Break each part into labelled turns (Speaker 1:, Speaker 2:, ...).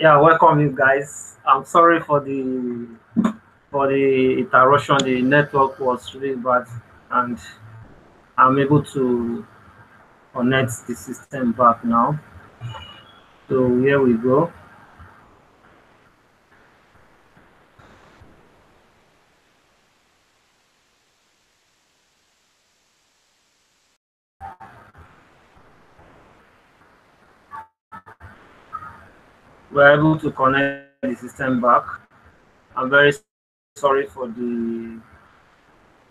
Speaker 1: Yeah, welcome you guys. I'm sorry for the interruption. The network was really bad, and I'm able to connect the system back now. So here we go. We're able to connect the system back. I'm very sorry for the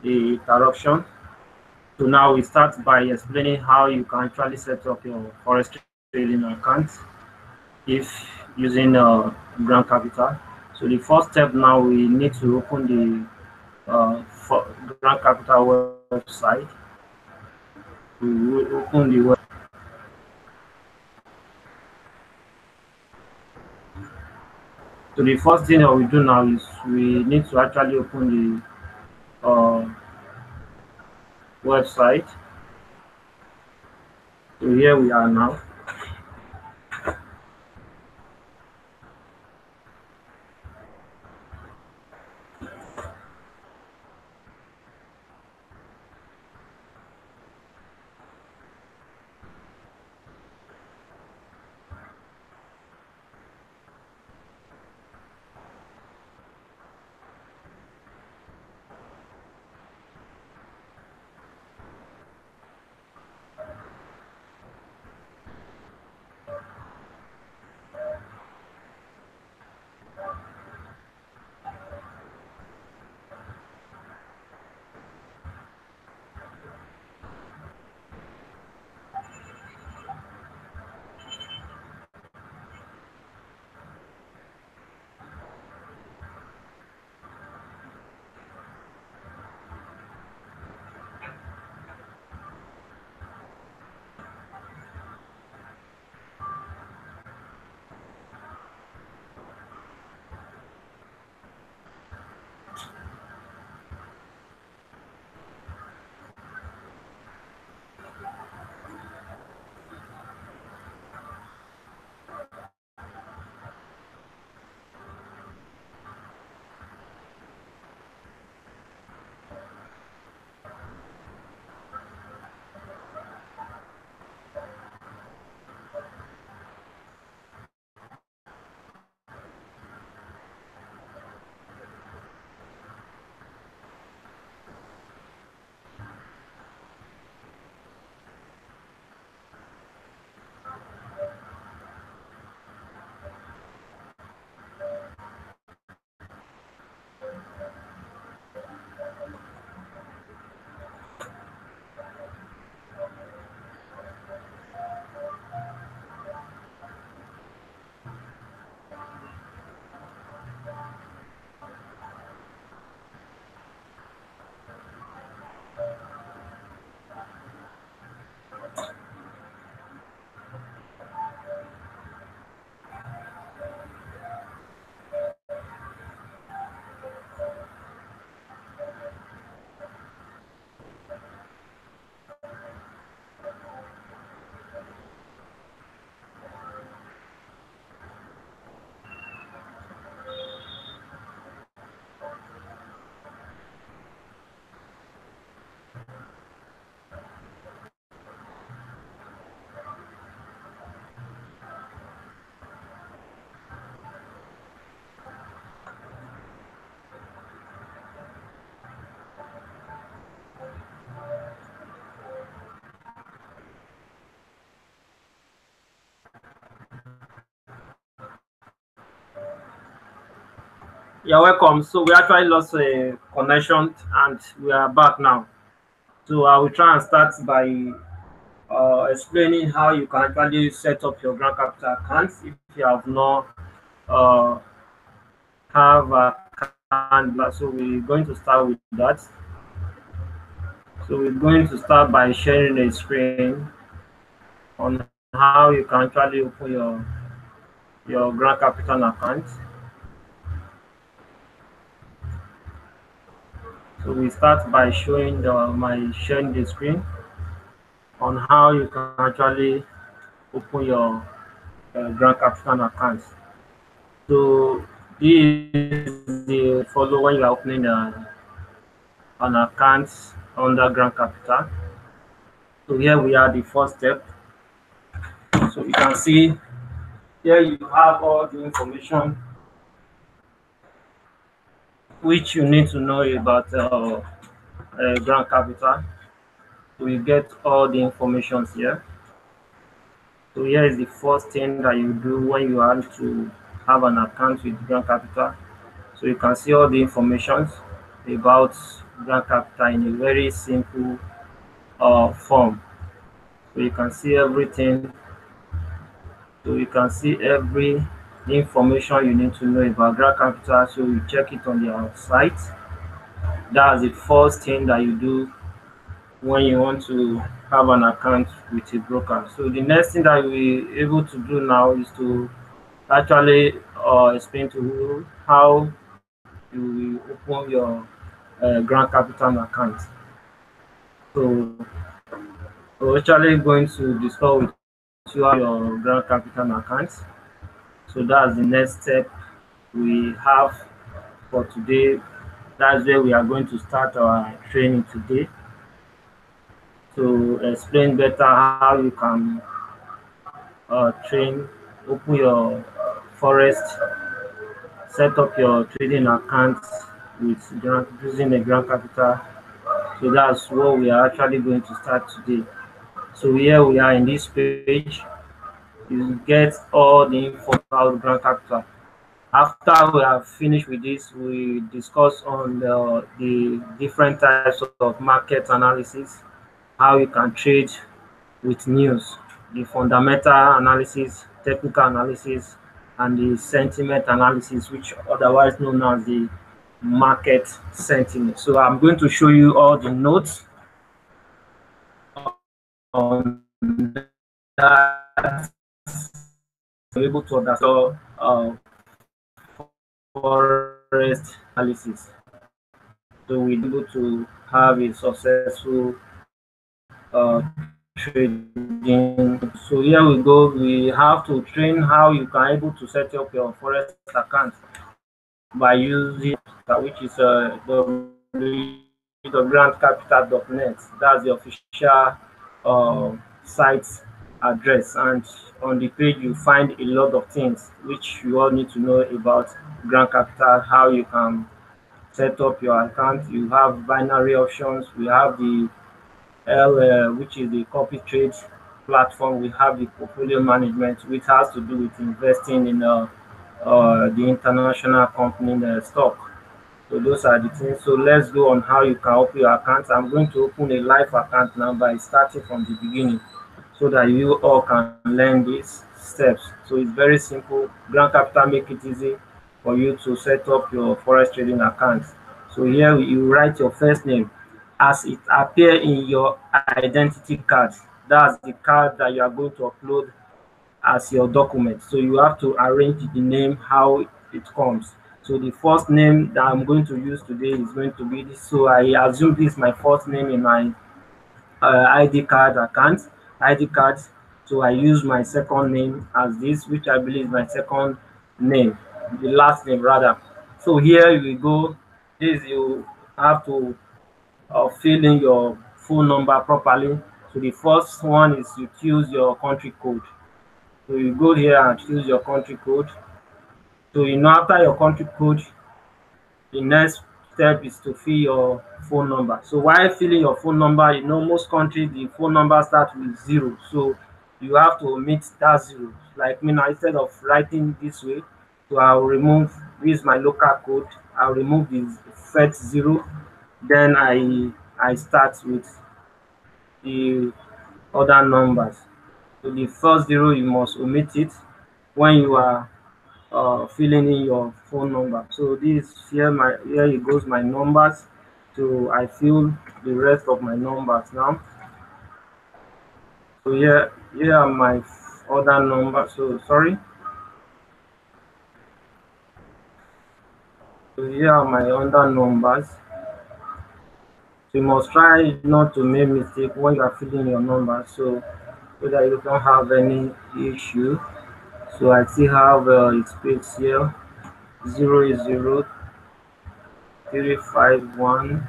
Speaker 1: interruption. So now we start by explaining how you can actually set up your forex trading account if using ground capital. So the first step now we need to open for ground capital website. We will open the web. So the first thing that we do now is we need to actually open the website. So here we are now. You're welcome. So we actually lost a connection and we are back now. So I will try and start by explaining how you can actually set up your ground capital account if you have not uh, have a account. So we're going to start with that. So we're going to start by sharing a screen on how you can actually open your ground capital account. So we start by showing my sharing the screen on how you can actually open your ground capital account. So this is the follow when you are opening an account under Grand Capital. So here we are the first step. So you can see here you have all the information which you need to know about Grand Capital. So you get all the information here. So here is the first thing that you do when you want to have an account with Grand Capital. So you can see all the information about Grand Capital in a very simple form. So you can see everything. So you can see every information you need to know about Grand Capital. So you check it on their site. That's the first thing that you do when you want to have an account with a broker. So the next thing that we're able to do now is to actually explain to you how you will open your Grand Capital account. So we're actually going to discuss with you how your Grand Capital account. So that's the next step we have for today. That's where we are going to start our training today to explain better how you can train, open your forest, set up your trading account with using a Grand Capital. So that's what we are actually going to start today. So here we are in this page. You get all the info about Grand Capital. After we have finished with this, we discuss on the different types of market analysis, how you can trade with news, the fundamental analysis, technical analysis, and the sentiment analysis, which otherwise known as the market sentiment. So I'm going to show you all the notes on that. You're able to understand forest analysis. So we're able to have a successful trading. So here we go. We have to train how you can able to set up your forex account by using which is www.grandcapital.net. That's the official site address, and on the page you find a lot of things which you all need to know about Grand Capital, how you can set up your account. You have binary options. We have the which is the copy trade platform. We have the portfolio management, which has to do with investing in the international company stock. So those are the things. So let's go on how you can open your account. I'm going to open a live account now by starting from the beginning so that you all can learn these steps. So it's very simple. Grand Capital make it easy for you to set up your forex trading account. So here you write your first name as it appear in your identity card. That's the card that you are going to upload as your document. So you have to arrange the name how it comes. So the first name that I'm going to use today is going to be this. So I assume this is my first name in my ID card account, ID card. So I use my second name as this, which I believe is my second name, the last name rather. So here we go. This you have to fill in your phone number properly. So the first one is you choose your country code. So you go here and choose your country code. So after your country code, the next step is to fill your phone number. So while filling your phone number, most countries the phone number starts with 0. So you have to omit that 0. Like me now, instead of writing this way, so I'll remove this my local code. I'll remove the first 0. Then I start with the other numbers. So the first 0 you must omit it when you are filling in your phone number. So here it goes my numbers. So I fill the rest of my numbers now. So here are my other numbers. So sorry. So here are my other numbers. So you must try not to make mistake when you are filling your numbers, so that you don't have any issue. So I still have its space here. 0 0 3 5 1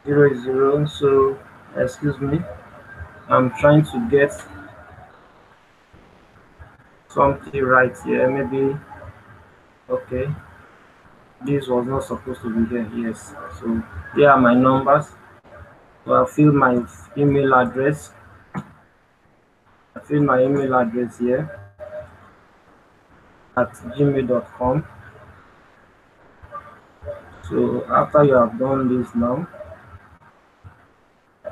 Speaker 1: 0 0. So excuse me, I'm trying to get something right here. Maybe okay. This was not supposed to be here. Yes. So here are my numbers. So I fill my email address. I fill my email address here at gmail.com. So after you have done this now,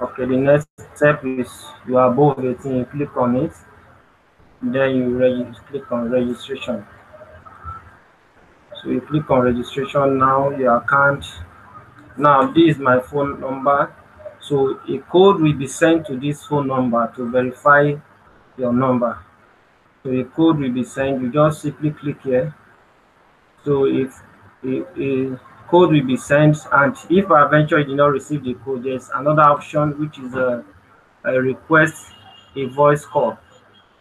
Speaker 1: okay, the next step is you are above 18, you click on it, then you click on registration. So you click on registration now, your account. Now this is my phone number. So a code will be sent to this phone number to verify your number. So a code will be sent, you just simply click here. So if a code will be sent, and if eventually you did not receive the code, there's another option which is a request a voice call.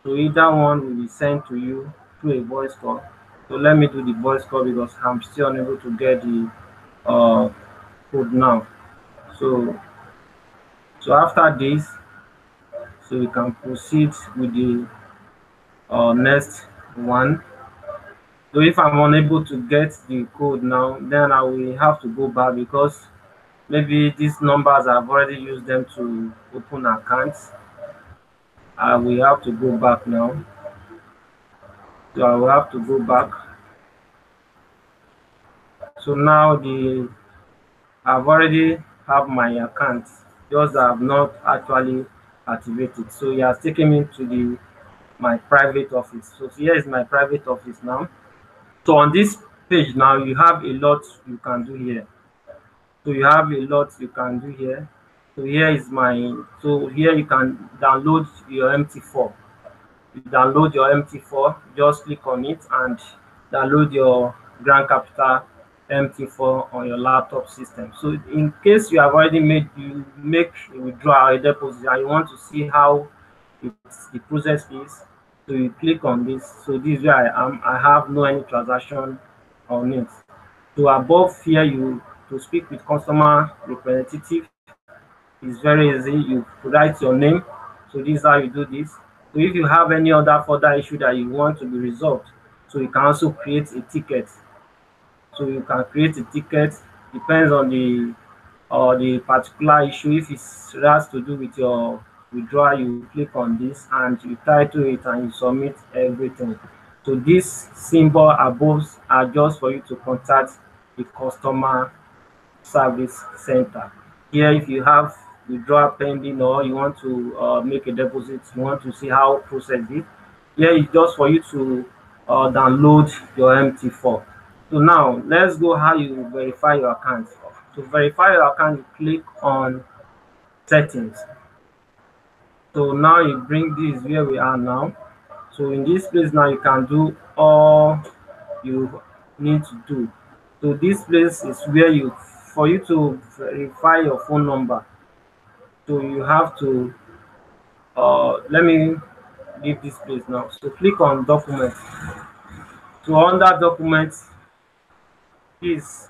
Speaker 1: So either one will be sent to you through a voice call. So let me do the voice call because I'm still unable to get the uh, code now. So after this, so we can proceed with the next one. So if I'm unable to get the code now, then I will have to go back because maybe these numbers I've already used them to open accounts. I will have to go back now. So I will have to go back. So now I've already have my account, just that I've not actually activated. So he has taken me to the my private office. So here is my private office now. So on this page now, you have a lot you can do here. So you have a lot you can do here. So here is my, so here you can download your MT4. You download your MT4, just click on it and download your Grand Capital MT4 on your laptop system. So in case you have already made, you make a withdrawal, a deposit, and you want to see how the process is, so you click on this. So this is where I am. I have no any transaction on it. So above here, you to speak with customer representative is very easy. You write your name. So this is how you do this. So if you have any other further issue that you want to be resolved, so you can also create a ticket. So you can create a ticket, depends on the particular issue. If it has to do with your withdrawal, you click on this and you title it and you submit everything. So this symbol above are just for you to contact the customer service center. Here, if you have withdrawal pending or you want to make a deposit, you want to see how process it. Here is just for you to download your MT4. So now let's go how you verify your account. To verify your account, you click on settings. So now you bring this where we are now. So in this place now you can do all you need to do. So this place is where you, for you to verify your phone number. So you have to let me leave this place now. So click on documents. So under documents is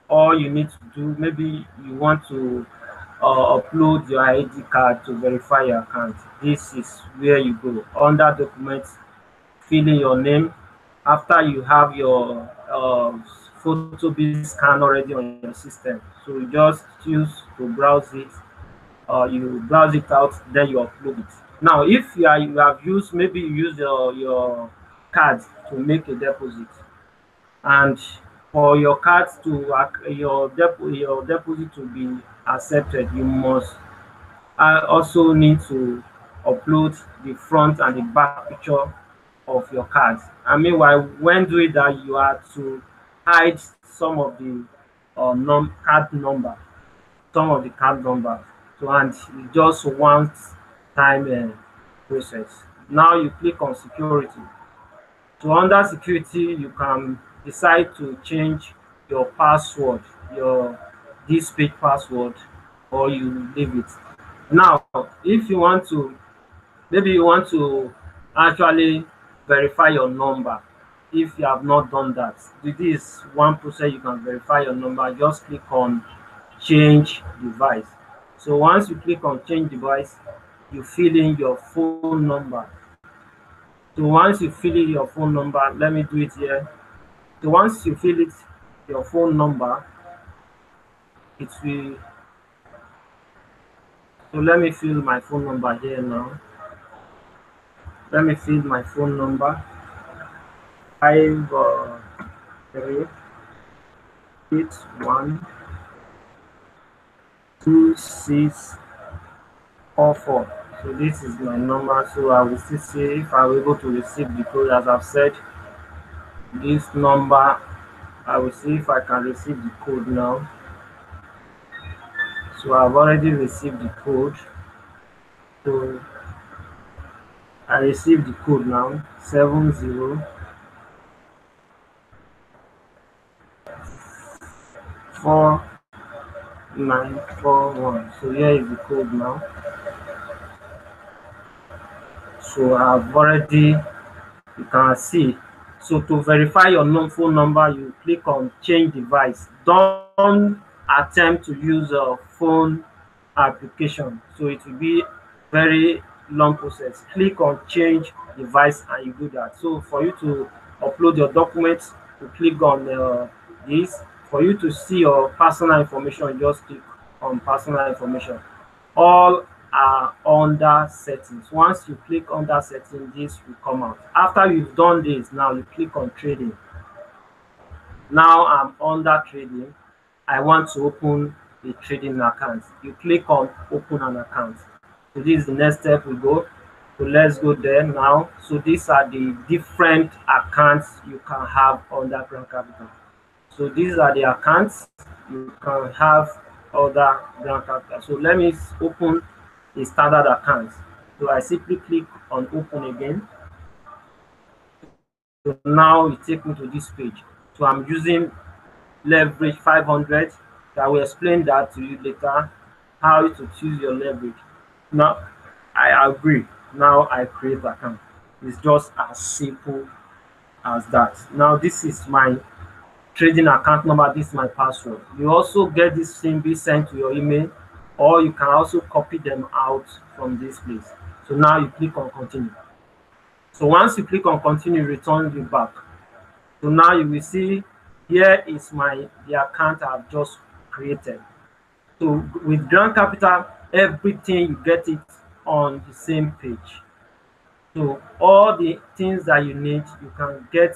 Speaker 1: all you need to do. Maybe you want to upload your ID card to verify your account. This is where you go. Under documents, fill in your name. After you have your photo being scanned already on your system, so you just choose to browse it. You browse it out, then you upload it. Now, if you have used, maybe you use your card to make a deposit, and for your card to your deposit to be accepted, you must also need to upload the front and the back picture of your card. And meanwhile, when doing that, you are to hide some of the card number, some of the card numbers. So and it's just one time process. Now you click on security. So under security, you can decide to change your password, your this page password, or you leave it. Now, if you want to, maybe you want to actually verify your number. If you have not done that, this is one process you can verify your number. Just click on change device. So once you click on change device, you fill in your phone number. So once you fill in your phone number, let me do it here. So once you fill it, your phone number, it will. So let me fill my phone number here now. Let me fill my phone number. 5381264. So this is my number. So I will still see if I'm able to receive the code. As I've said, this number, I will see if I can receive the code now. So I've already received the code. So I received the code now, 704941. So here is the code now. So I've already, you can see. So to verify your phone number, you click on change device. Don't attempt to use a phone application, so it will be very long process. Click on change device and you do that. So for you to upload your documents, you click on this. For you to see your personal information, just click on personal information. All are under settings. Once you click under settings, this will come out. After you've done this, now you click on trading. Now I'm under trading. I want to open a trading account. You click on open an account. So this is the next step we go. So let's go there now. So these are the different accounts you can have under Grand Capital. So these are the accounts you can have under Grand Capital. So let me open a standard account. So I simply click on open again. So now it takes me to this page. So I'm using leverage 500. I will explain that to you later, how to choose your leverage. Now I agree. Now I create account. It's just as simple as that. Now this is my trading account number. This is my password. You also get this symbol sent to your email, or you can also copy them out from this place. So now you click on continue. So once you click on continue, return you back. So now you will see here is the account I've just created. So with Grand Capital, everything you get it on the same page. So all the things that you need, you can get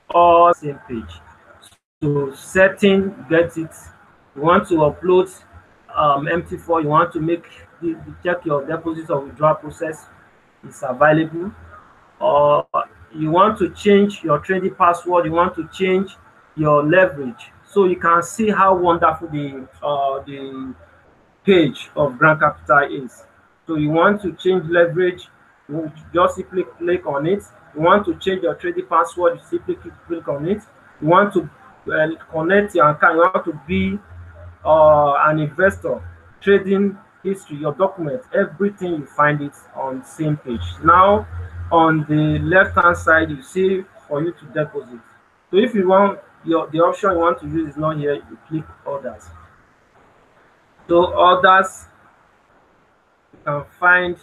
Speaker 1: all same page. So setting, get it. You want to upload MT4, you want to check your deposit or withdrawal process is available, or you want to change your trading password, you want to change your leverage. So you can see how wonderful the page of Grand Capital is. So you want to change leverage, you just simply click on it. You want to change your trading password, you simply click on it. You want to connect your account, you want to be an investor, trading history, your documents, everything, you find it on the same page. Now on the left hand side, you see for you to deposit. So if you want the option you want to use is not here, you click others. So others, you can find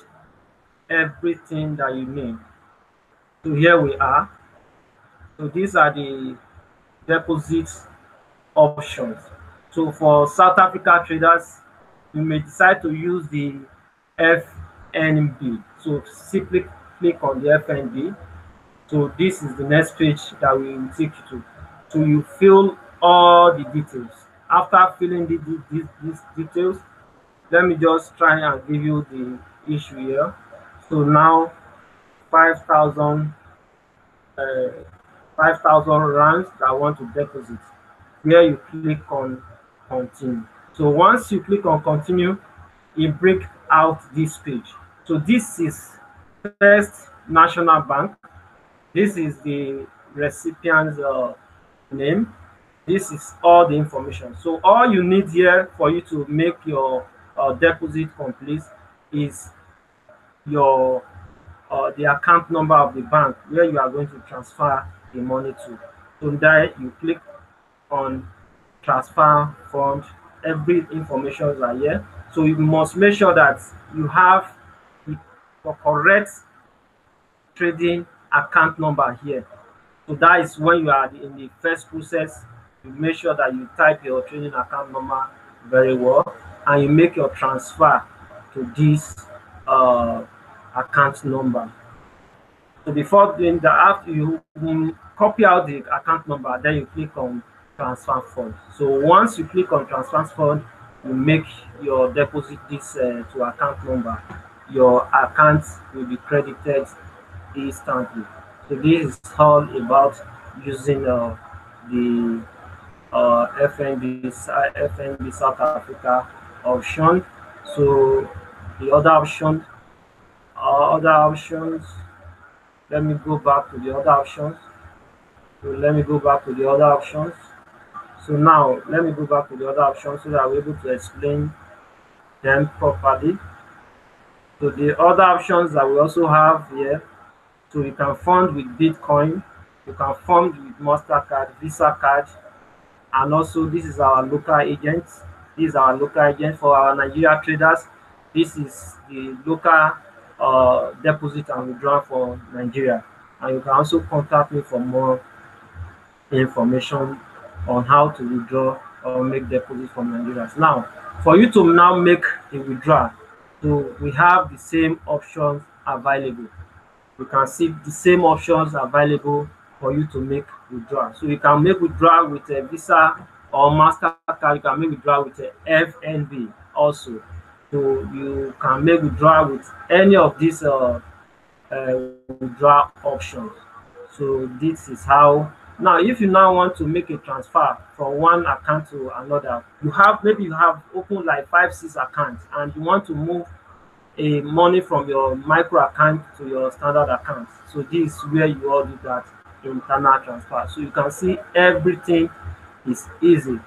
Speaker 1: everything that you need. So here we are. So these are the deposit options. So for South Africa traders, you may decide to use the FNB. So simply click on the FNB. So this is the next page that we will take you to. So you fill all the details. After filling these details, let me just try and give you the issue here. So now 5,000 rands that I want to deposit. Here you click on continue. So once you click on continue, it brings out this page. So this is First National Bank. This is the recipient's name. This is all the information. So all you need here for you to make your deposit complete is your the account number of the bank where you are going to transfer the money to. So there you click on transfer fund. Every information are here. So you must make sure that you have the correct trading account number here. So that is when you are in the first process, you make sure that you type your trading account number very well and you make your transfer to this account number. So before doing that, after you copy out the account number, then you click on transfer fund. So once you click on transfer fund, you make your deposit this to account number. Your account will be credited instantly. So this is all about using the FNB South Africa option. So the other options. Let me go back to the other options. So now let me go back to the other options so that we're able to explain them properly. So the other options that we also have here, so you can fund with Bitcoin, you can fund with MasterCard, Visa card, and also this is our local agent. This is our local agent for our Nigeria traders. This is the local deposit and withdrawal for Nigeria. And you can also contact me for more information on how to withdraw or make deposits from Nigeria. Now, for you to now make a withdrawal, so we have the same options available. You can see the same options available for you to make withdrawal. So you can make withdrawal with a Visa or MasterCard. You can make withdrawal with a FNB also. So you can make withdrawal with any of these withdrawal options. So this is how. Now, if you now want to make a transfer from one account to another, maybe you have opened like 5-6 accounts and you want to move a money from your micro account to your standard account. So this is where you all do that internal transfer. So you can see everything is easy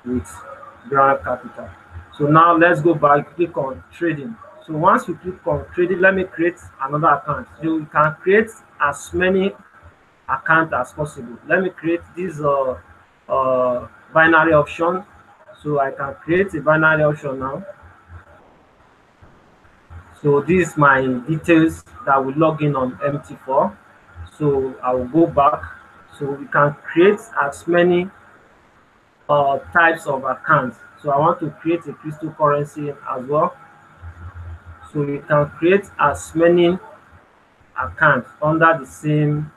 Speaker 1: with Grand Capital. So now let's go back, click on trading. So once you click on trading, let me create another account. So you can create as many accounts as possible. Let me create this binary option. So I can create a binary option now. So this is my details that will log in on MT4. So I will go back. So we can create as many types of accounts. So I want to create a cryptocurrency as well. So you can create as many accounts under the same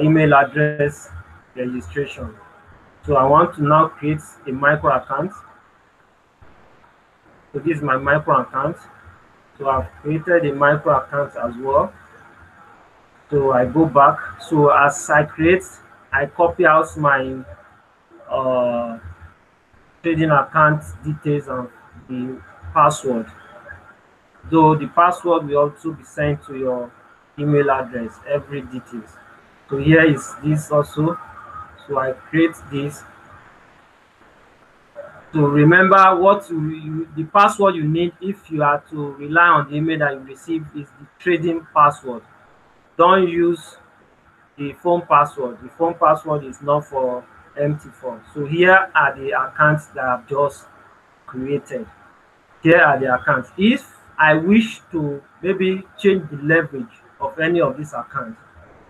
Speaker 1: email address registration. So I want to now create a micro account. So this is my micro account. So I've created a micro account as well. So I go back. So as I create, I copy out my trading account details and the password. Though the password will also be sent to your email address, every details. So here is this also. So I create this. So remember what the password you need if you are to rely on the email that you receive is the trading password. Don't use the phone password. The phone password is not for MT4. So here are the accounts that I've just created. Here are the accounts. If I wish to maybe change the leverage of any of these accounts,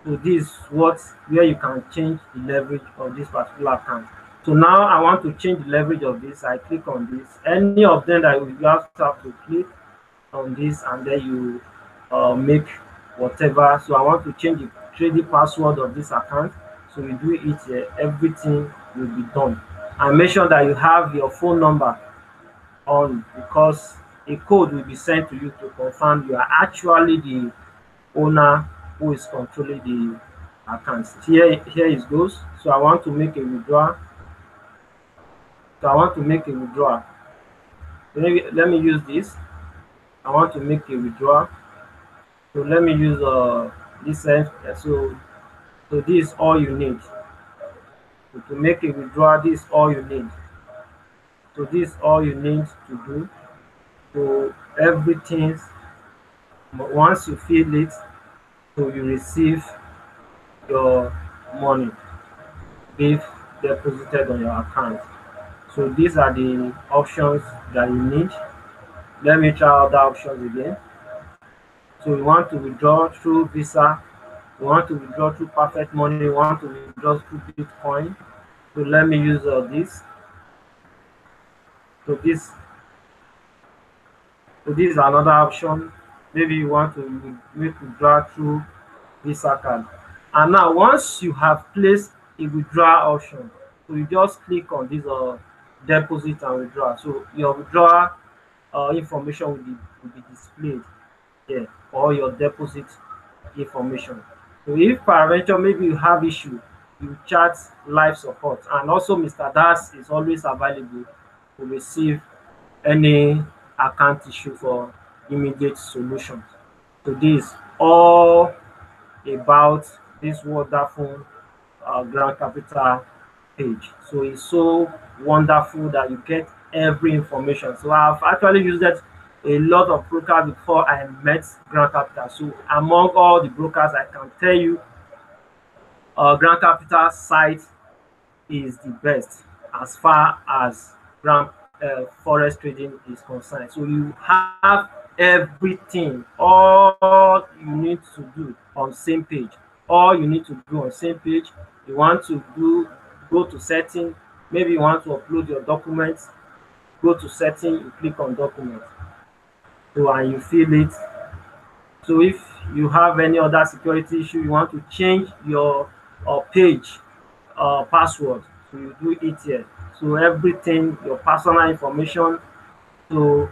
Speaker 1: so this is where you can change the leverage of this particular account. So now I want to change the leverage of this. I click on this. Any of them that you have to click on this, and then you make whatever. So I want to change the trading password of this account. So you do it here. Everything will be done. And make sure that you have your phone number on, because a code will be sent to you to confirm you are actually the owner who is controlling the accounts. Here it goes. So I want to make a withdrawal. Let me use this. I want to make a withdrawal. So let me use this. So this is all you need. So to make a withdrawal, this is all you need. So this is all you need to do. So everything, once you fill it, so you receive your money if deposited on your account. So these are the options that you need. Let me try other options again. So you want to withdraw through Visa, you want to withdraw through Perfect Money, you want to withdraw through Bitcoin. So let me use this. So this is another option. Maybe you want to make withdraw through Visa card. And now once you have placed a withdrawal option, so you just click on this deposit and withdraw. So your withdrawal information will be displayed here, or your deposit information. So if peradventure maybe you have issue, you chat live support, and also Mr. Das is always available to receive any account issue for immediate solutions. So this all about this wonderful Grand Capital page. So it's so wonderful that you get every information. So I've actually used it a lot of brokers before I met Grand Capital. So among all the brokers, I can tell you Grand Capital site is the best as far as Grand forex trading is concerned. So you have everything, all you need to do on same page. All you need to do on same page. You want to go to setting, maybe you want to upload your documents, go to setting, you click on documents. So and you fill it. So if you have any other security issue, you want to change your page password, so you do it here. So everything, your personal information, so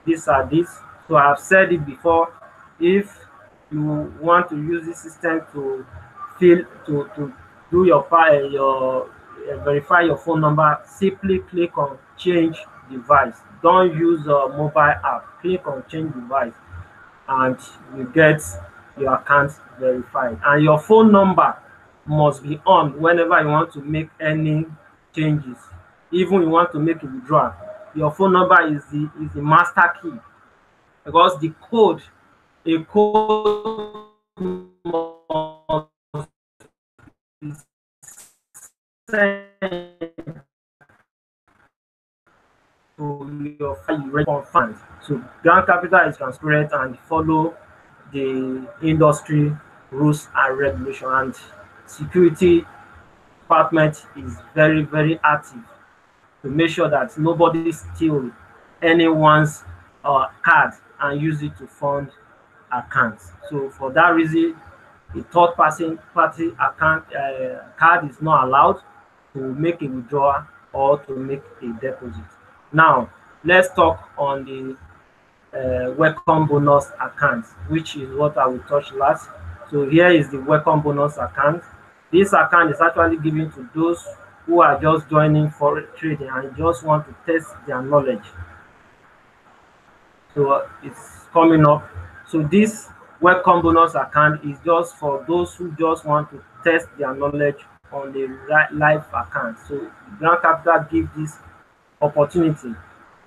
Speaker 1: these are this. So I've said it before, if you want to use this system to fill to do verify your phone number, simply click on change device. Don't use a mobile app, click on change device and you get your account verified, and your phone number must be on whenever you want to make any changes. Even you want to make a withdrawal, your phone number is the master key, because the code, a code must be sent to your file you confirmed. So Grand Capital is transparent and follow the industry rules and regulation, and security department is very, very active to make sure that nobody steal anyone's card and use it to fund accounts. So for that reason, a party account card is not allowed to make a withdrawal or to make a deposit. Now let's talk on the welcome bonus account, which is what I will touch last. So here is the welcome bonus account. This account is actually given to those who are just joining for trading and just want to test their knowledge. So it's coming up. So this welcome bonus account is just for those who just want to test their knowledge on the live account. So Grand Capital give this opportunity.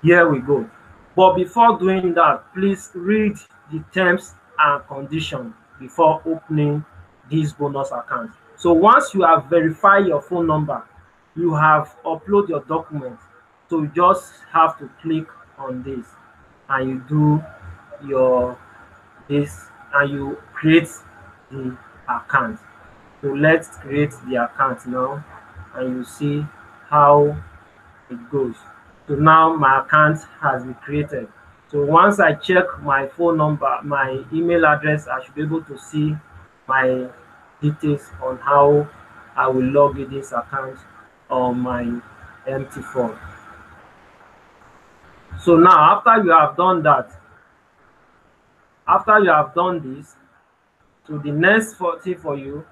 Speaker 1: Here we go. But before doing that, please read the terms and conditions before opening this bonus account. So once you have verified your phone number, you have uploaded your documents. So you just have to click on this and you do your this and you create the account. So let's create the account now and you see how it goes. So now my account has been created. So once I check my phone number, my email address, I should be able to see my details on how I will log in this account on my empty phone. So now after you have done that, after you have done this, so the next thing for you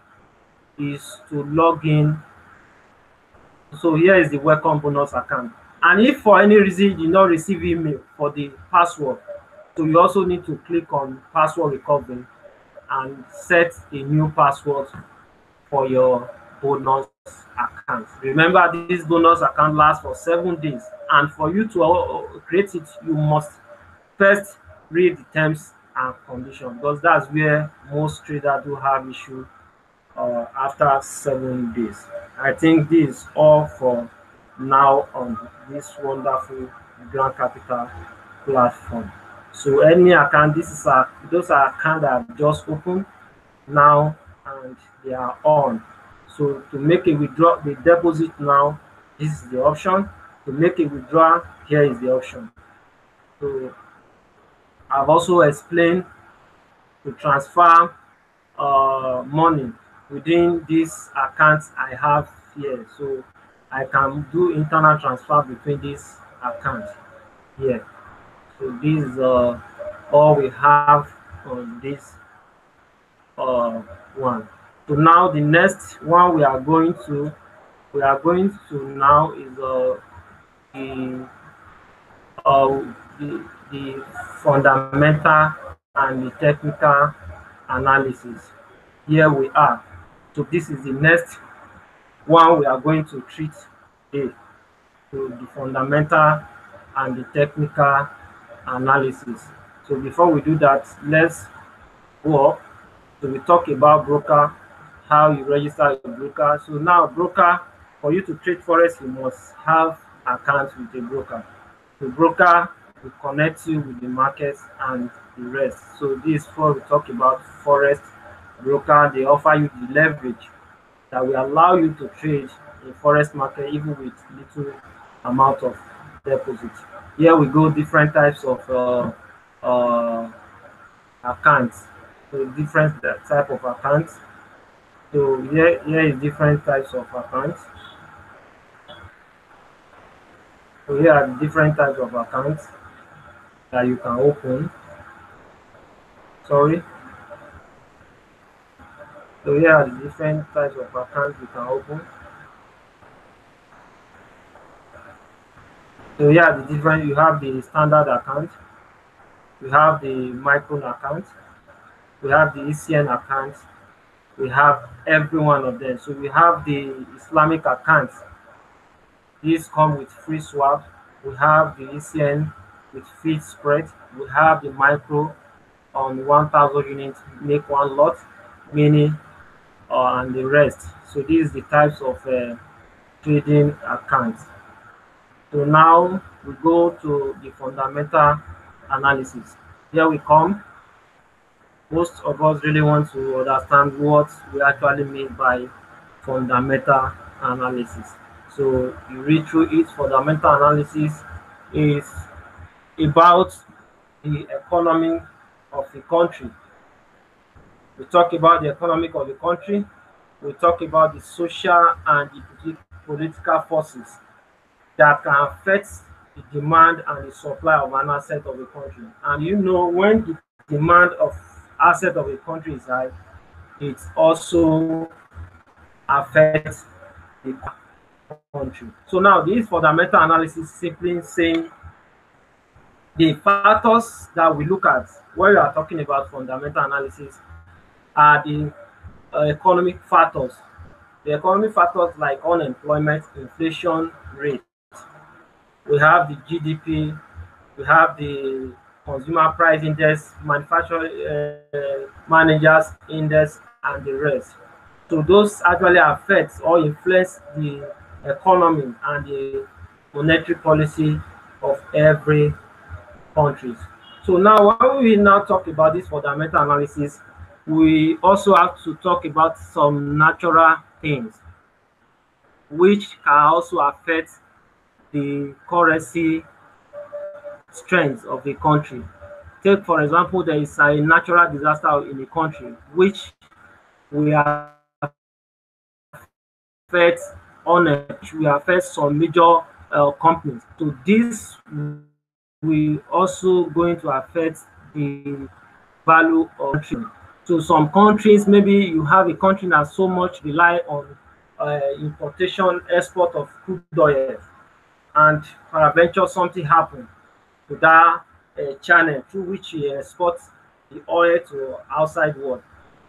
Speaker 1: is to log in. So here is the welcome bonus account. And if for any reason you did not receive email for the password, so you also need to click on password recovery and set a new password for your bonus account. Remember, this bonus account lasts for 7 days, and for you to create it, you must first read the terms and conditions, because that's where most traders do have issue after 7 days. I think this is all for now on this wonderful Grand Capital platform. So any account, this is those are accounts that I've just opened now and they are on. So to make a withdraw, the deposit now, this is the option. To make a withdrawal, here is the option. So I've also explained to transfer money within this account I have here. So I can do internal transfer between these accounts here. So this is all we have on this one. So now the next one we are going to now is uh, the fundamental and the technical analysis. Here we are. So this is the next one we are going to treat today. So the fundamental and the technical analysis. So before we do that, let's go up. So we talk about broker, how you register a broker. So now broker, for you to trade forex, you must have accounts with a broker. The broker will connect you with the markets and the rest. So this is what we talk about forex broker. They offer you the leverage that will allow you to trade in forex market even with little amount of deposit. Here we go, different types of accounts. So different type of accounts. So here is different types of accounts. So here are different types of accounts that you can open. Sorry. So here are the different types of accounts you can open. So here are the different, you have the standard account, we have the micro account, we have the ECN account, we have every one of them. So we have the Islamic accounts. These come with free swap. We have the ECN with feed spread. We have the micro on 1,000 units, make one lot, meaning and the rest. So these are the types of trading accounts. So now we go to the fundamental analysis. Here we come. Most of us really want to understand what we actually mean by fundamental analysis. So you read through it. Fundamental analysis is about the economy of the country. We talk about the economic of the country. We talk about the social and the political forces that can affect the demand and the supply of an asset of a country. And you know, when the demand of asset of a country is high, it also affects the country. So now this fundamental analysis simply saying the factors that we look at when we are talking about fundamental analysis are the economic factors. The economic factors like unemployment, inflation rate. We have the GDP, we have the consumer price index, manufacturing managers index, and the rest. So those actually affect or influence the economy and the monetary policy of every country. So now when we now talk about this fundamental analysis, we also have to talk about some natural things which can also affect the currency strength of a country. Take for example, there is a natural disaster in a country which will affect some major companies. So this will also going to affect the value of country. So some countries, maybe you have a country that so much rely on importation, export of crude oil, and peradventure something happen to that channel through which you export the oil to outside world.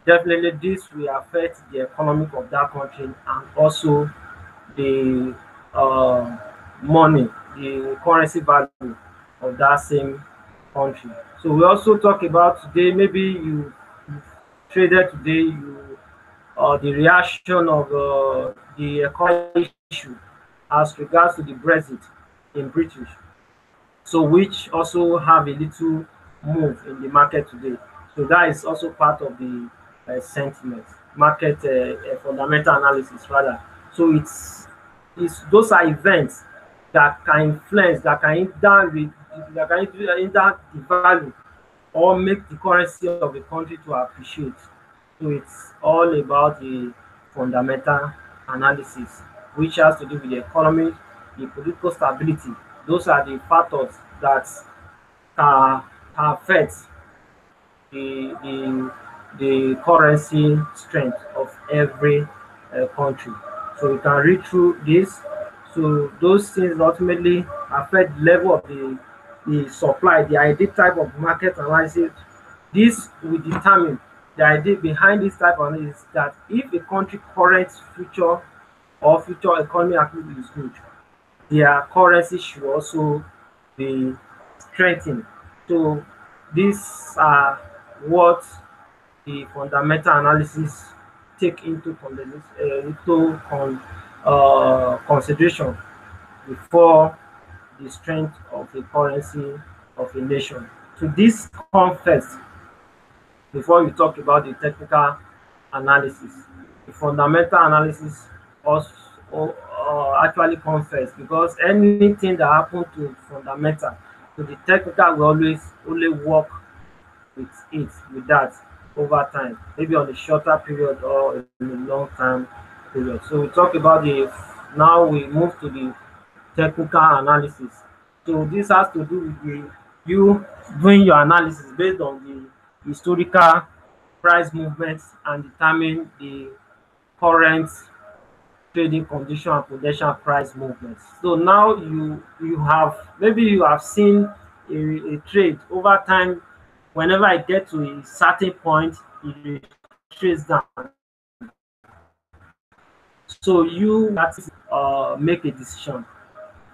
Speaker 1: definitely this will affect the economy of that country and also the uh, money, the currency value of that same country. So we also talk about today, maybe you traded today, you the reaction of the economic issue as regards to the Brexit in British. So which also have a little move in the market today. So that is also part of the sentiment, market fundamental analysis rather. So it's those are events that can influence, that can hinder the value or make the currency of a country to appreciate. So it's all about the fundamental analysis, which has to do with the economy, the political stability. Those are the factors that can affect the currency strength of every country. So you can read through this. So those things ultimately affect the level of the supply, the ideal type of market analysis. This will determine the idea behind this type of analysis that if a country current future or future economy activity is good, their currency should also be strengthened. So these are what the fundamental analysis take into consideration before the strength of the currency of a nation. So this comes first before you talk about the technical analysis. The fundamental analysis also actually comes first because anything that happens to fundamental, to the technical will always only work with it, with that over time, maybe on a shorter period or in a long time period. So we talk about the now we move to the technical analysis. So this has to do with you doing your analysis based on the historical price movements and determine the current trading condition and potential price movements. So now you have maybe you have seen a trade over time. Whenever I get to a certain point, it trades down. So you make a decision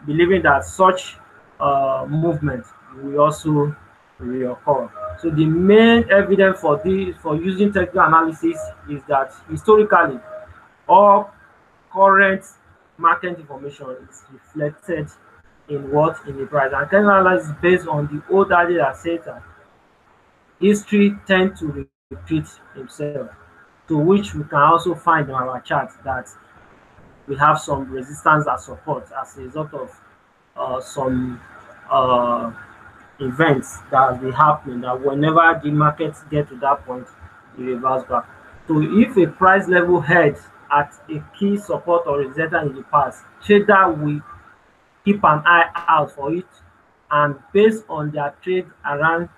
Speaker 1: believing that such movement will also reoccur. So the main evidence for using technical analysis is that historically all current market information is reflected in what in the price. And technical analysis is based on the old idea that says that history tend to repeat itself. To which we can also find in our chart that we have some resistance and support as a result of some uh, events that will happen that whenever the markets get to that point, it reverse back. So if a price level held at a key support or resistance in the past, trader will keep an eye out for it and based on their trade around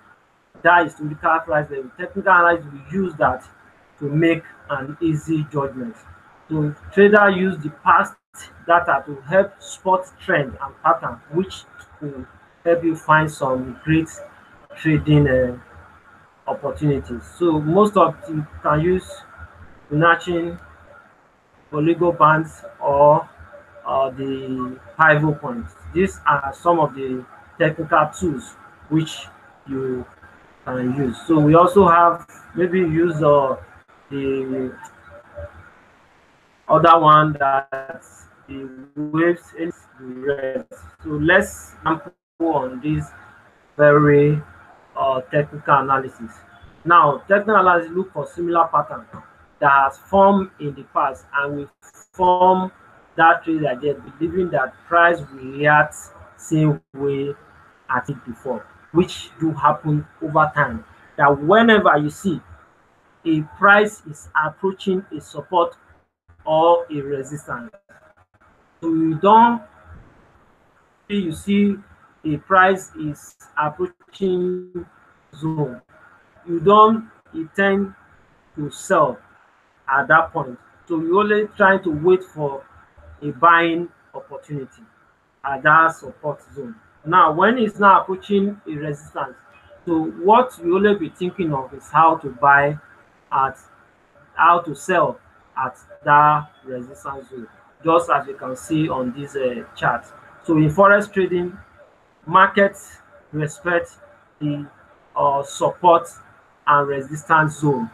Speaker 1: that historical price level, technical analysis will use that to make an easy judgment. So trader use the past data to help spot trend and pattern, which will help you find some great trading opportunities. So most of you can use matching polygon bands or the pivot points. These are some of the technical tools which you can use. So we also have maybe use the other one that the waves is the red. So let's example on this very technical analysis. Now, technical analysis look for similar pattern that has formed in the past and will form that trade again, believing that price will react same way as it before, which do happen over time. That whenever you see a price is approaching a support or a resistance, so you see a price is approaching zone, you don't intend to sell at that point. So you're only trying to wait for a buying opportunity at that support zone. Now, when it's now approaching a resistance, so what you only be thinking of is how to buy at how to sell at that resistance zone, just as you can see on this chart. So in forex trading, markets respect the support and resistance zone.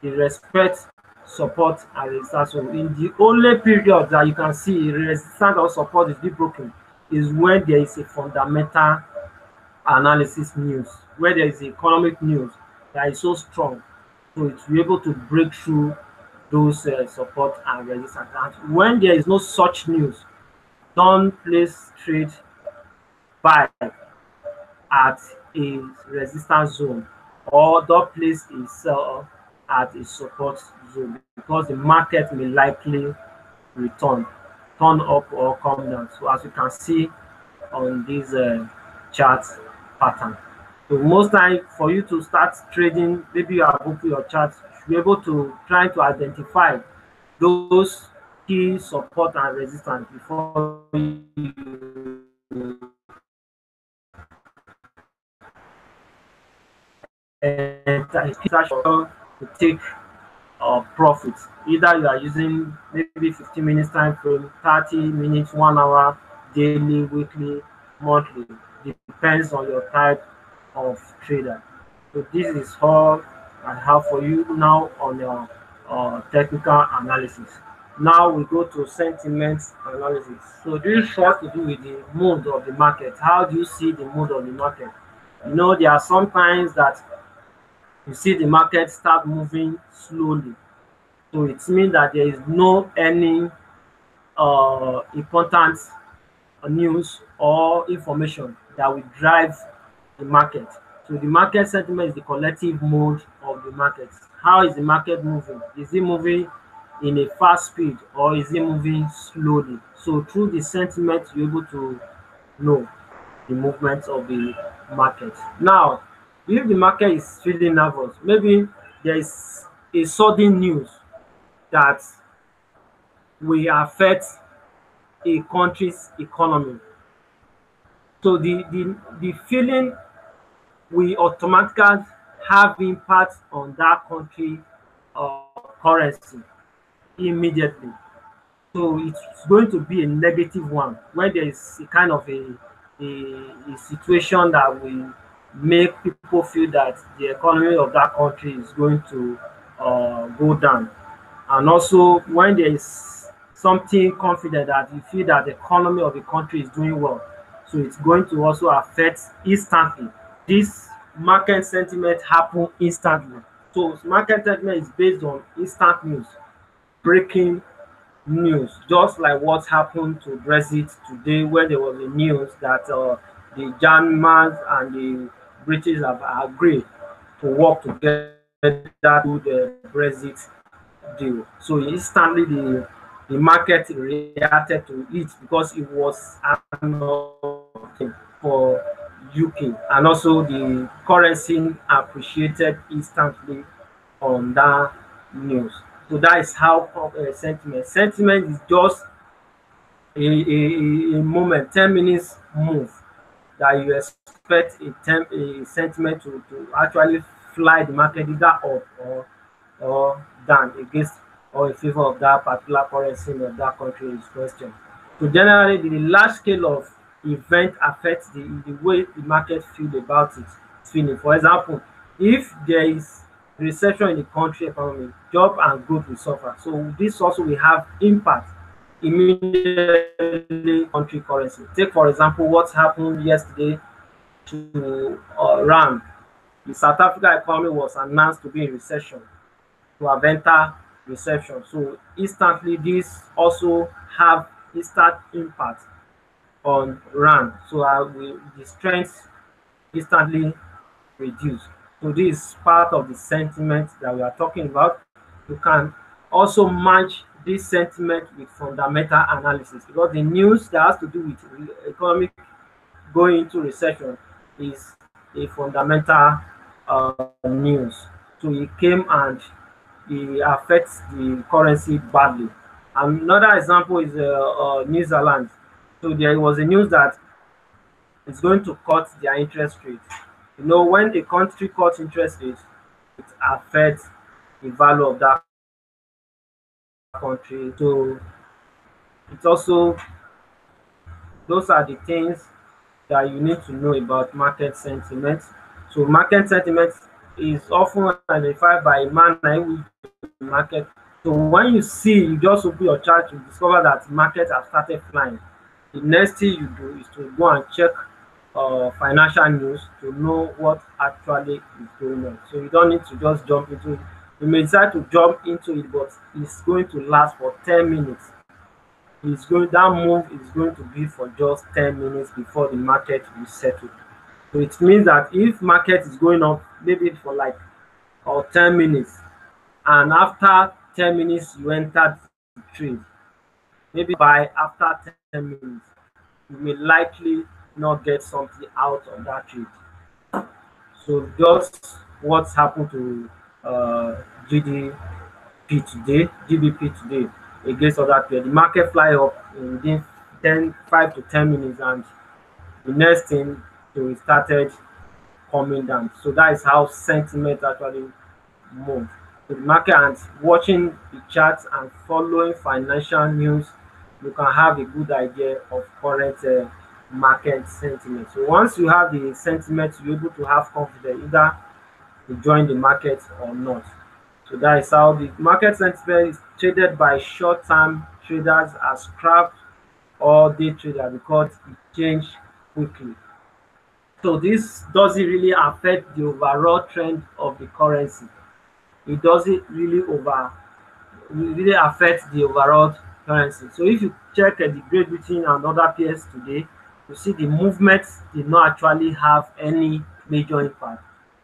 Speaker 1: They respect support and resistance zone. In the only period that you can see resistance or support is being broken is when there is a fundamental analysis news, where there is economic news that is so strong, so it will be able to break through those support and resistance. And when there is no such news, don't place trade buy at a resistance zone, or don't place a sell at a support zone, because the market may likely return, turn up or come down. So as you can see on this chart pattern. So most time for you to start trading, maybe you are booking your chart, you should be able to try to identify those key support and resistance before you enter to take profit. Either you are using maybe 15 minutes time frame, 30 minutes, 1 hour, daily, weekly, monthly. Depends on your type of trader. So this is all I have for you now on your technical analysis. Now we go to sentiment analysis. So this has to do with the mood of the market. How do you see the mood of the market? You know, there are some times that you see the market start moving slowly. So it means that there is no any important news or information that will drive the market. So the market sentiment is the collective mood of the market. How is the market moving? Is it moving in a fast speed, or is it moving slowly? So through the sentiment, you're able to know the movement of the market. Now, if the market is feeling nervous, maybe there is a sudden news that will affect a country's economy. So the feeling will automatically have impact on that country uh, currency immediately. So it's going to be a negative one when there is a kind of a situation that will make people feel that the economy of that country is going to go down. And also when there is something confident that you feel that the economy of the country is doing well, so it's going to also affect instantly. This market sentiment happen instantly. So market sentiment is based on instant news, breaking news, just like what happened to Brexit today, where there was a news that the Germans and the British have agreed to work together to the Brexit deal. So instantly the market reacted to it because it was an for UK, and also the currency appreciated instantly on that news. So that is how sentiment. Sentiment is just a moment, 10 minutes move that you expect a sentiment to actually fly the market either up or down against or in favor of that particular currency of that country is question. So generally, the large scale of event affects the way the market feel about it. Feeling. For example, if there is recession in the country economy, job and growth will suffer. So this also will have impact immediately country currency. Take for example what happened yesterday to rand. The South Africa economy was announced to be in recession, to have entered recession. So instantly this also have instant impact on rand. So the strength instantly reduce. So this is part of the sentiment that we are talking about. You can also match this sentiment with fundamental analysis, because the news that has to do with economic going into recession is a fundamental news. So it came and it affects the currency badly. Another example is New Zealand. So there was a news that it's going to cut their interest rate. You know, when a country cuts interest rate, it affects the value of that country. So it's also, those are the things that you need to know about market sentiment. So market sentiment is often identified by a manner in which the market. So when you see, you just open your chart, you discover that market has started flying. The next thing you do is to go and check financial news to know what actually is going on. So you don't need to just jump into it. You may decide to jump into it, but it's going to last for 10 minutes. That move is going to be for just 10 minutes before the market will settle. So it means that if market is going up maybe for like 10 minutes, and after 10 minutes you entered the trade, maybe by after 10 minutes, you may likely not get something out of that trade. So just what's happened to GBP today against other pairs. The market fly up in within 5 to 10 minutes, and the next thing, so it started coming down. So that is how sentiment actually move. So the market, and watching the charts and following financial news, you can have a good idea of current market sentiment. So once you have the sentiment, you're able to have confidence either to join the market or not. So that is how the market sentiment is traded by short-term traders as scalp or day trader, because it changes quickly. So this doesn't really affect the overall trend of the currency. It doesn't really affect the overall currency. So if you check the Great Britain and other pairs today, you see the movement did not actually have any major impact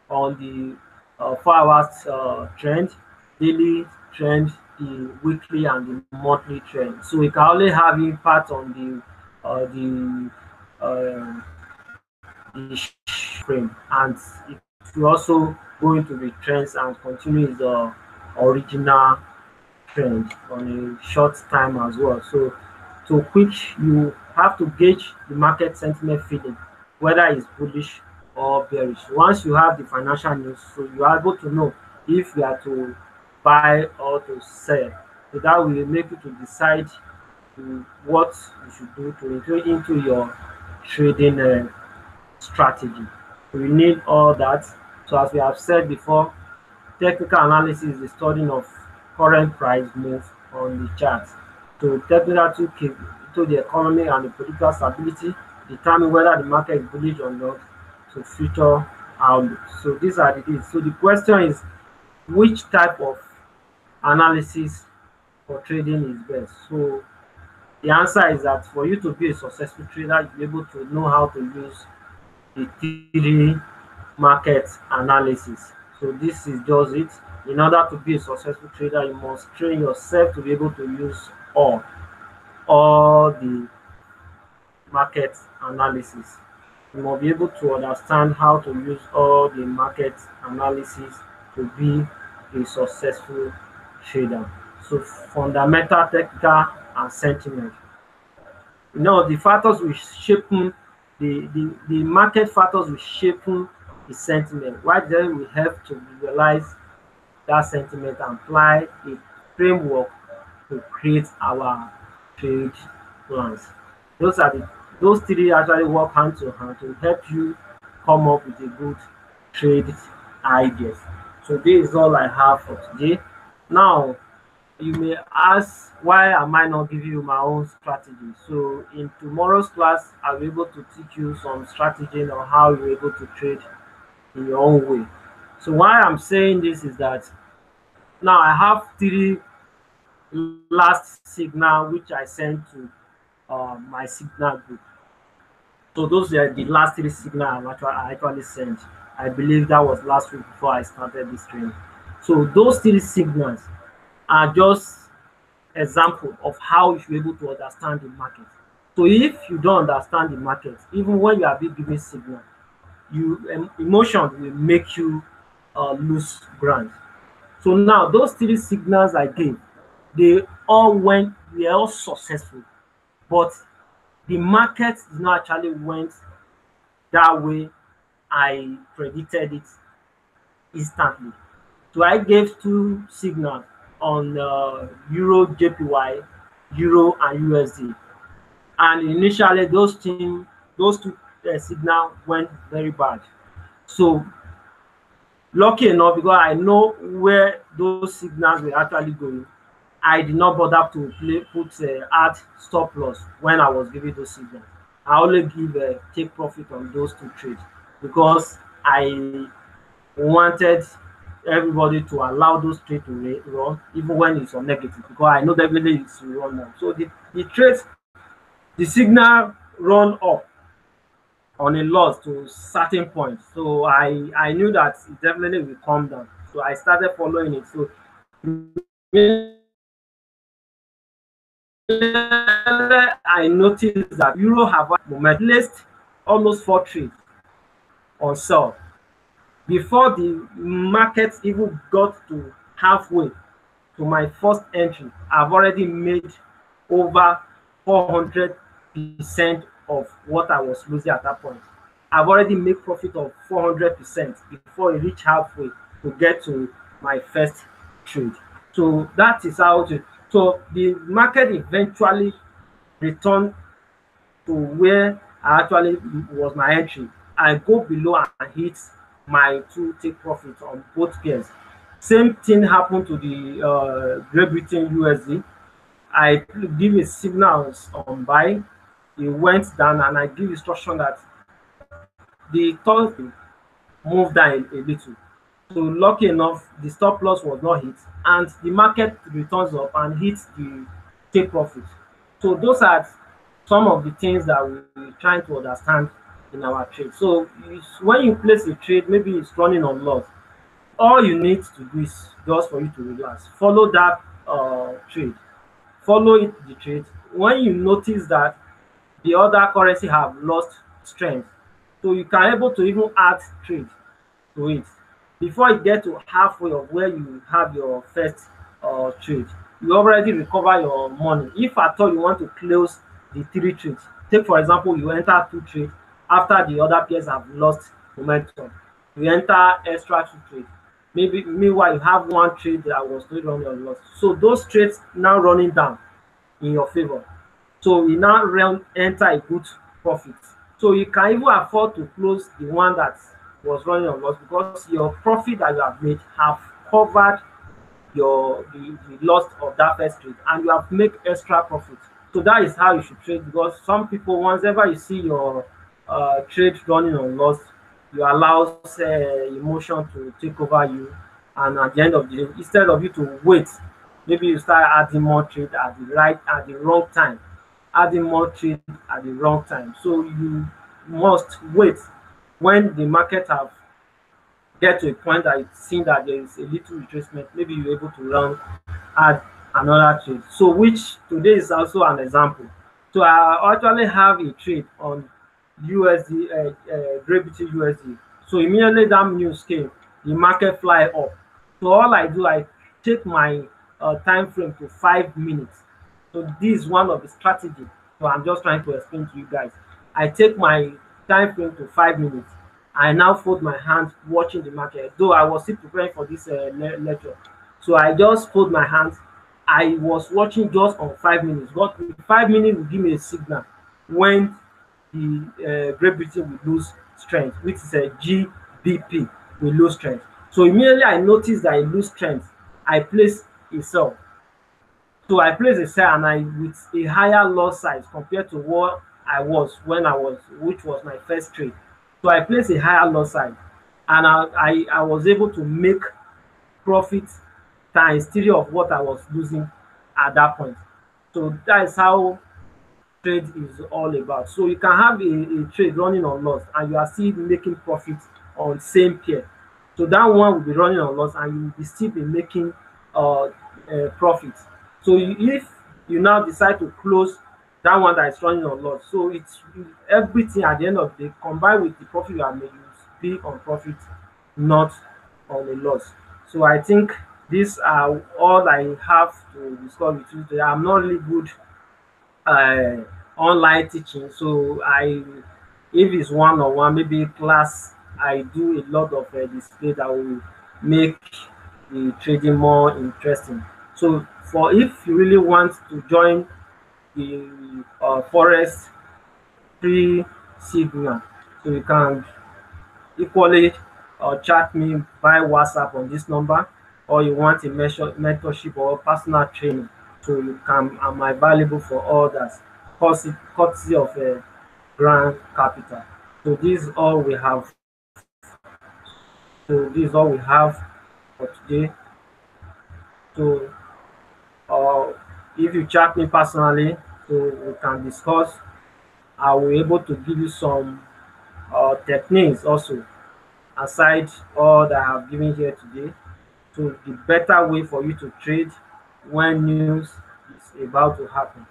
Speaker 1: on the 4 hours trend, daily trend, the weekly and the monthly trend. So it can only have impact on uh, the frame, and it will also go into the trends and continue its original trend on a short time as well. So to quick, you have to gauge the market sentiment feeling, whether it's bullish or bearish. Once you have the financial news, so you are able to know if you are to buy or to sell. So that will make you to decide what you should do to include into your trading strategy. We need all that. So as we have said before, technical analysis is the studying of current price move on the chart. So technical to keep to the economy and the political stability, determine whether the market is bullish or not, to future outlook. So these are the things. So the question is, which type of analysis for trading is best? So the answer is that for you to be a successful trader, you're able to know how to use the three market analysis. So this is just it. In order to be a successful trader, you must train yourself to be able to use all the market analysis. You must be able to understand how to use all the market analysis to be a successful trader. So fundamental, technical, and sentiment. The factors which shape the market factors will shape the sentiment. Why then we have to visualize that sentiment and apply a framework to create our trade plans. Those are those three actually work hand to hand to help you come up with a good trade ideas. So this is all I have for today. Now you may ask, why am I not giving you my own strategy? So in tomorrow's class, I'll be able to teach you some strategy on how you're able to trade in your own way. So why I'm saying this is that now I have three last signal which I sent to my signal group. So those are the last three signal I actually sent. I believe that was last week before I started this training. So those three signals are just example of how you should be able to understand the market. So if you don't understand the market, even when you are being given signal, emotion will make you lose ground. So now those three signals I gave, we are all successful, but the market did not actually went that way I predicted it instantly. So I gave two signals on Euro JPY, Euro and USD. And initially, those two signal went very bad. So lucky enough, because I know where those signals were actually going, I did not bother to put add stop loss when I was giving those signals. I only give take profit on those two trades because I wanted everybody to allow those trades to run even when it's on negative, because I know definitely it's to run now. So the trades, the signal run up on a loss to certain point. So I knew that it definitely will come down. So I started following it. So I noticed that Euro have placed almost 4 trades on sell before the market even got to halfway to my first entry. I've already made over 400% of what I was losing at that point. I've already made profit of 400% before it reach halfway to get to my first trade. So that is how to. So the market eventually returned to where I actually was my entry. I go below and hit my two take profit on both pairs. Same thing happened to the Great Britain USD. I give a signal on buy, it went down, and I give instruction that the Thursday moved down a little. So lucky enough, the stop loss was not hit, and the market returns up and hits the take profit. So those are some of the things that we're trying to understand in our trade. So when you place a trade, maybe it's running on loss, all you need to do is just for you to relax. Follow that trade. Follow it, the trade. When you notice that the other currency have lost strength, so you can able to even add trade to it before you get to halfway of where you have your first trade. You already recover your money. If at all you want to close the 3 trades, take for example you enter 2 trades after the other pairs have lost momentum, you enter extra 2 trades. Maybe meanwhile you have 1 trade that was still running on loss. So those trades now running down in your favor. So you now enter a good profit. So you can even afford to close the one that was running on loss because your profit that you have made have covered the loss of that first trade, and you have made extra profit. So that is how you should trade, because some people, whenever you see your trade running on loss, you allow emotion to take over you, and at the end of the day, instead of you to wait, maybe you start adding more trade at the wrong time, adding more trade at the wrong time. So you must wait when the market have get to a point that it's seen that there is a little retracement, maybe you're able to add another trade. So which today is also an example. So I actually have a trade on USD, Great Britain USD. So immediately that news came, the market fly up. So all I do, I take my time frame to 5 minutes. So this is one of the strategies. So I'm just trying to explain to you guys. I take my time frame to 5 minutes. I now fold my hands watching the market, though I was still preparing for this lecture. So I just fold my hands. I was watching just on 5 minutes. But 5 minutes will give me a signal when the Great Britain will lose strength, which is a GBP will lose strength. So immediately I noticed that it lose strength, I place a sell. So I place a sell, and I with a higher loss size compared to what I was when which was my first trade. So I placed a higher loss size, and I was able to make profit times 3 of what I was losing at that point. So that is how trade is all about. So you can have a trade running on loss, and you are still making profit on same pair. So that one will be running on loss, and you will still be making profit. So if you now decide to close that one that is running on loss, so it's everything at the end of the day combined with the profit you are making, be on profit, not on a loss. So I think these are all I have to discuss with you today. I'm not really good online teaching, so if it's one-on-one, maybe class, I do a lot of display that will make the trading more interesting. So So for if you really want to join the forest free signal, so you can equally chat me via WhatsApp on this number, or you want a mentorship or personal training, so you can, I'm available for all that, courtesy of Grand Capital. So this is all we have. So this is all we have for today. So if you chat me personally, so we can discuss. I will able to give you some techniques also aside all that I have given here today. So the better way for you to trade when news is about to happen.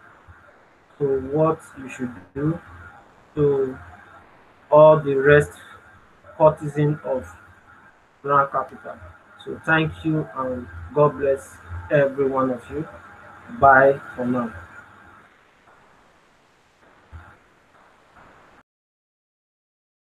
Speaker 1: So what you should do to all the rest courtesan of Grand Capital. So thank you and God bless every one of you. Bye for now.